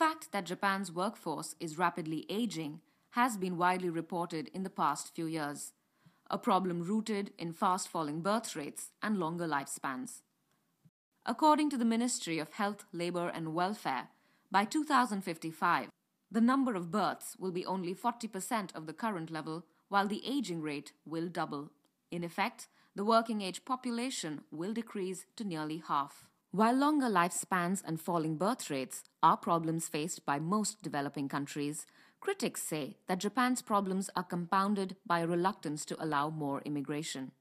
fact that Japan's workforce is rapidly aging has been widely reported in the past few years, a problem rooted in fast falling birth rates and longer lifespans. According to the Ministry of Health, Labor and Welfare, by 2055, the number of births will be only 40% of the current level, while the aging rate will double. In effect, the working age population will decrease to nearly half. While longer lifespans and falling birth rates are problems faced by most developing countries, critics say that Japan's problems are compounded by a reluctance to allow more immigration.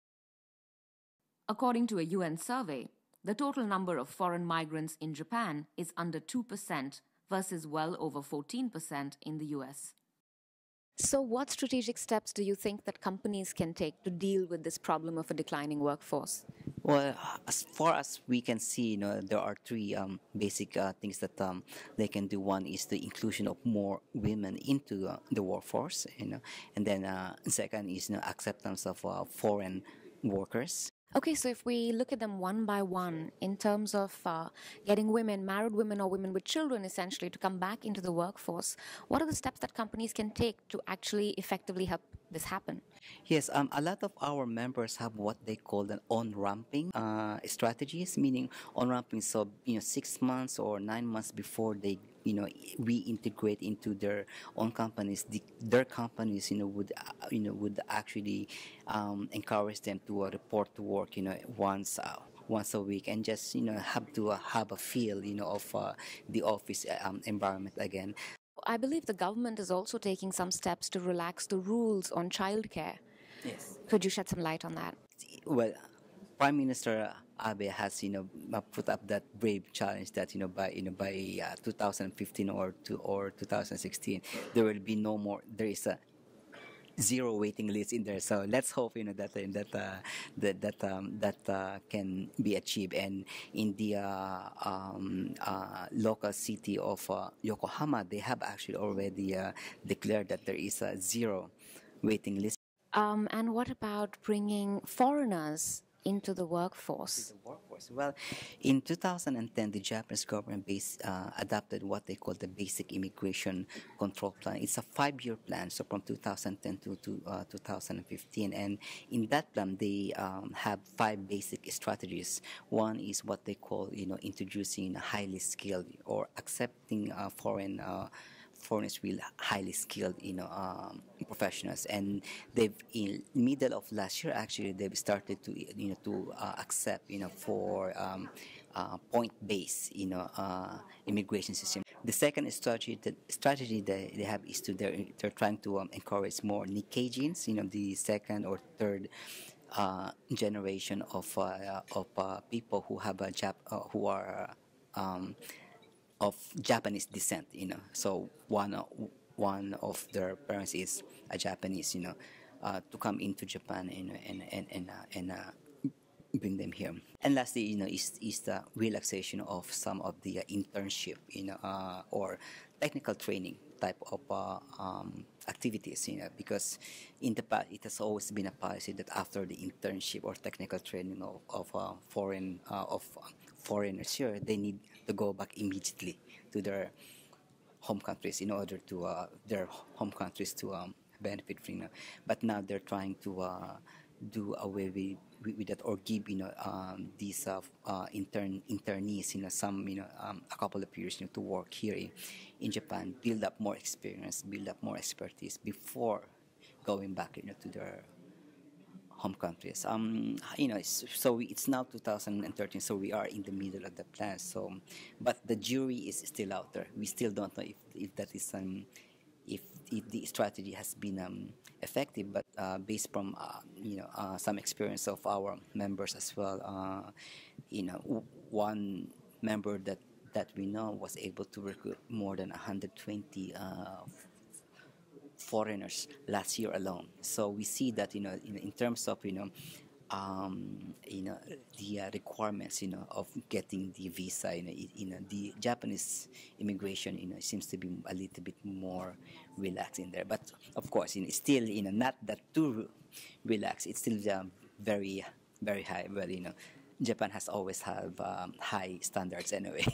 According to a UN survey, the total number of foreign migrants in Japan is under 2% versus well over 14% in the US. So what strategic steps do you think that companies can take to deal with this problem of a declining workforce? Well, as far as we can see, there are three basic things that they can do. One is the inclusion of more women into the workforce, and then second is acceptance of foreign workers. Okay, so if we look at them one by one in terms of getting women, married women or women with children essentially, to come back into the workforce, what are the steps that companies can take to actually effectively help this happen? Yes, a lot of our members have what they call an on-ramping strategies, meaning on-ramping. So 6 months or 9 months before they reintegrate into their own companies, their companies would actually encourage them to report to work once a week, and just have to have a feel of the office environment again. I believe the government is also taking some steps to relax the rules on childcare. Yes. Could you shed some light on that? Well, Prime Minister Abe has put up that brave challenge that by 2015 or 2016 there will be no more. There is a zero waiting list in there. So let's hope that can be achieved. And in the local city of Yokohama, they have actually already declared that there is a zero waiting list. And what about bringing foreigners into the workforce? Well, in 2010, the Japanese government adopted what they call the Basic Immigration Control Plan. It's a 5-year plan, so from 2010 to 2015. And in that plan, they have 5 basic strategies. One is what they call, introducing highly skilled or accepting foreigners with highly skilled professionals, and they've in middle of last year actually they've started to accept for point-based immigration system. The second strategy they have is they're trying to encourage more Nikkei genes, the second or third generation of people who have who are of Japanese descent, so one of their parents is a Japanese, to come into Japan and bring them here. And lastly, is the relaxation of some of the internship, or technical training type of activities, because in the past it has always been a policy that after the internship or technical training of foreigners here, they need to go back immediately to their home countries in order to their home countries to benefit from. But now they're trying to do away with that, or give these internees some a couple of years to work here in Japan, build up more experience, build up more expertise before going back to their home countries. So it's now 2013, so we are in the middle of the plan. So, but the jury is still out there. We still don't know if that is if the strategy has been effective. But based from some experience of our members as well, one member that we know was able to recruit more than 120 foreigners last year alone. So we see that in terms of the requirements of getting the visa, the Japanese immigration seems to be a little bit more relaxed in there. But of course, still not that too relaxed. It's still very very high. But Japan has always have high standards anyway.